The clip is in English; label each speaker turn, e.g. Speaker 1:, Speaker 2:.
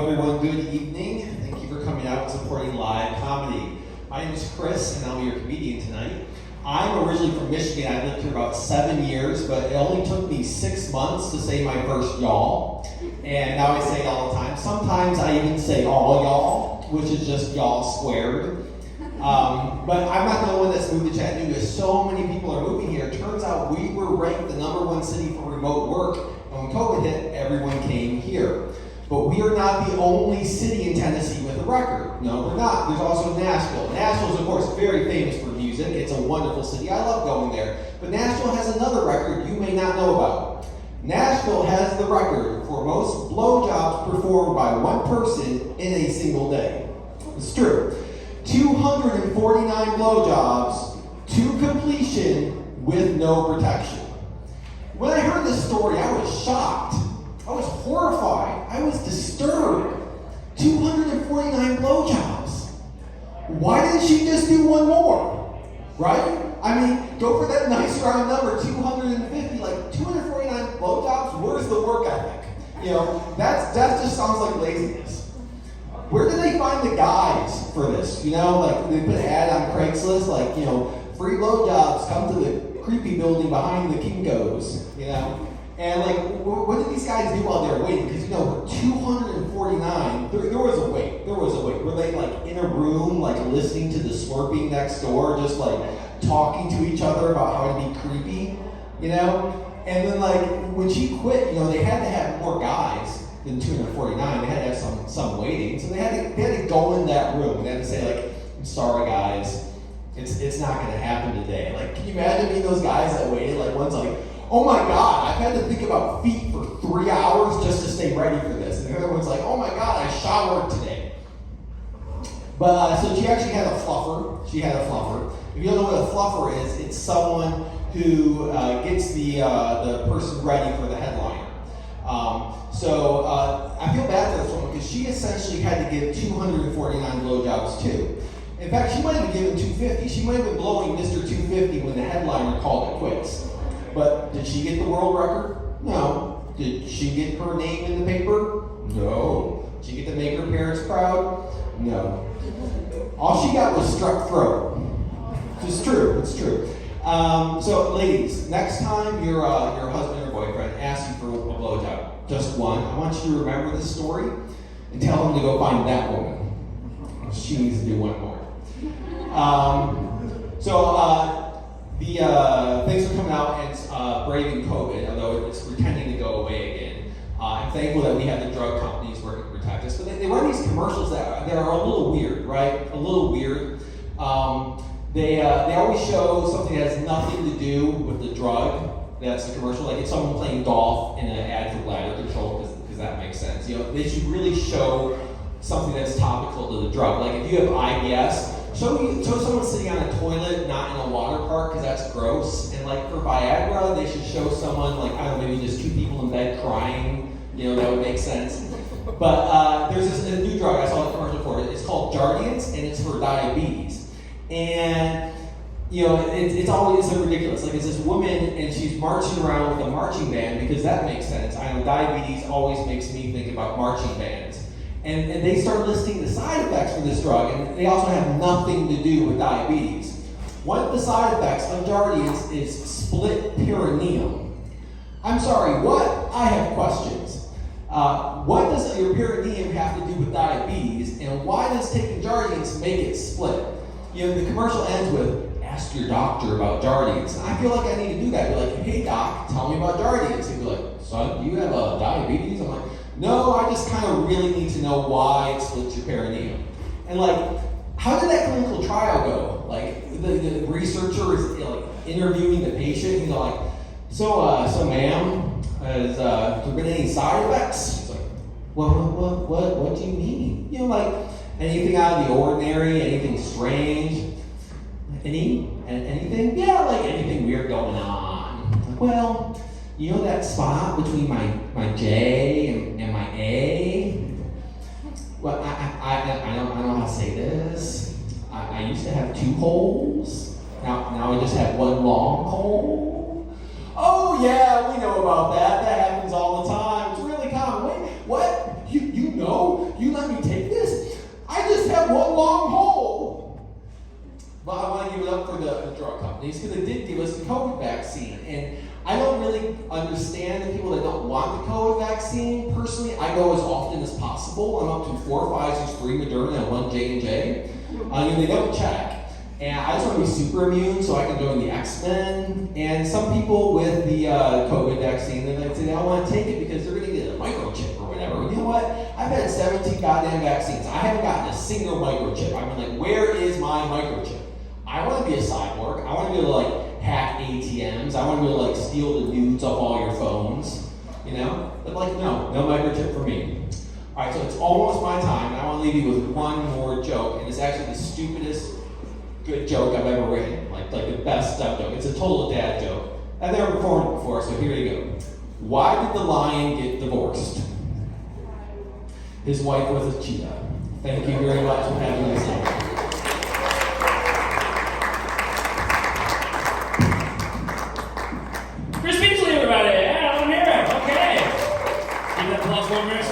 Speaker 1: everyone. Good evening. Thank you for coming out and supporting live comedy. My name is Chris, and I'll be your comedian tonight. I'm originally from Michigan. I've lived here about 7 years, but it only took me 6 months to say my first y'all. And now I say it all the time. Sometimes I even say all y'all, which is just y'all squared. But I'm not the only one that's moved to Chattanooga. So many people are moving here. It turns out we were ranked the #1 city for remote work, and when COVID hit, everyone came here. But we are not the only city in Tennessee with a record. No, we're not. There's also Nashville. Nashville is, of course, very famous for music. It's a wonderful city. I love going there. But Nashville has another record you may not know about. Nashville has the record for most blowjobs performed by one person in a single day. It's true. 249 blowjobs to completion with no protection. When I heard this story, I was shocked. I was horrified. I was disturbed. 249 blowjobs. Why didn't she just do one more? Right? I mean, go for that nice round number, 250. Like 249 blowjobs. Where's the work ethic? You know, that just sounds like laziness. Where did they find the guys for this? You know, like they put an ad on Craigslist, like, you know, free blowjobs, come to the creepy building behind the Kinkos, you know? And like, what did these guys do while they were waiting? Because, you know, 249, there was a wait. There was a wait. Were they like in a room, like listening to the Slurpee next door, just like talking to each other about how to be creepy, you know? And then like, when she quit, you know, they had to have more guys than 249. They had to have some waiting. So they had to go in that room. They had to say like, I'm sorry guys, it's not gonna happen today. Like, can you imagine being those guys that waited? Like one's like, oh my God, I've had to think about feet for 3 hours just to stay ready for this. And the other one's like, oh my God, I showered today. But so she actually had a fluffer. She had a fluffer. If you don't know what a fluffer is, it's someone who gets the person ready for the headliner. So I feel bad for this woman because she essentially had to give 249 blowjobs too. In fact, she might have been given 250. She might have been blowing Mr. 250 when the headliner called it quits. But did she get the world record? No. Did she get her name in the paper? No. Did she get to make her parents proud? No. All she got was strep throat. It's true. It's true. So, ladies, next time your husband or boyfriend asks you for a blowjob, just one, I want you to remember this story and tell him to go find that woman. She needs to do one more. Thanks for coming out and braving COVID, although it's pretending to go away again. I'm thankful that we have the drug companies working to protect us. But they run these commercials that are a little weird, right? A little weird. They always show something that has nothing to do with the drug. That's the commercial. Like it's someone playing golf in an ad for bladder control, because that makes sense. You know, they should really show something that's topical to the drug. Like if you have IBS, show someone sitting on a toilet, not in a water park, because that's gross. And like for Viagra, they should show someone like, I don't know, maybe just two people in bed crying. You know, that would make sense. But there's a new drug, I saw a commercial for it. It's called Jardiance, and it's for diabetes. And you know, it's always so ridiculous. Like it's this woman, and she's marching around with a marching band, because that makes sense. I know diabetes always makes me think about marching bands. And they start listing the side effects for this drug, and they also have nothing to do with diabetes. One of the side effects of Jardiance is split perineum. I'm sorry, what? I have questions. What does your perineum have to do with diabetes, and why does taking Jardiance make it split? You know, the commercial ends with, ask your doctor about Jardiance. And I feel like I need to do that. Be like, hey doc, tell me about Jardiance. He'd be like, son, do you have diabetes? I'm like, no, I just kind of really need to know why it splits your perineum. And like, how did that clinical trial go? Like, the researcher is like interviewing the patient, and they're like, so ma'am, has there been any side effects? She's like, what do you mean? You know, like anything out of the ordinary, anything strange, anything? Yeah, like anything weird going on. Like, well, you know that spot between my J and my A? Well, I don't know how to say this. I used to have 2 holes. Now I just have 1 long hole. Oh yeah, we know about that. That happens all the time. It's really common. Wait, what? You And he's going to give us the COVID vaccine. And I don't really understand the people that don't want the COVID vaccine. Personally, I go as often as possible. I'm up to 4 Pfizer's, 3 Moderna, and 1 J&J. They don't check. And I just want to be super immune so I can join the X-Men. And some people with the COVID vaccine, they say they don't want to take it because they're going to get a microchip or whatever. And you know what? I've had 17 goddamn vaccines. I haven't gotten a single microchip. I mean, like, where is my microchip? I want to be a cyborg. I want to be able to, like, hack ATMs. I want to be able to, like, steal the nudes off all your phones. You know? But, like, no microchip for me. All right, so it's almost my time, and I want to leave you with one more joke, and it's actually the stupidest good joke I've ever written, like the best joke. It's a total dad joke. I've never performed it before, so here you go. Why did the lion get divorced? His wife was a cheetah. Thank you very much for having us here.
Speaker 2: Chris Beasley, everybody. Yeah, I want to hear him. Okay. Give that applause for Chris.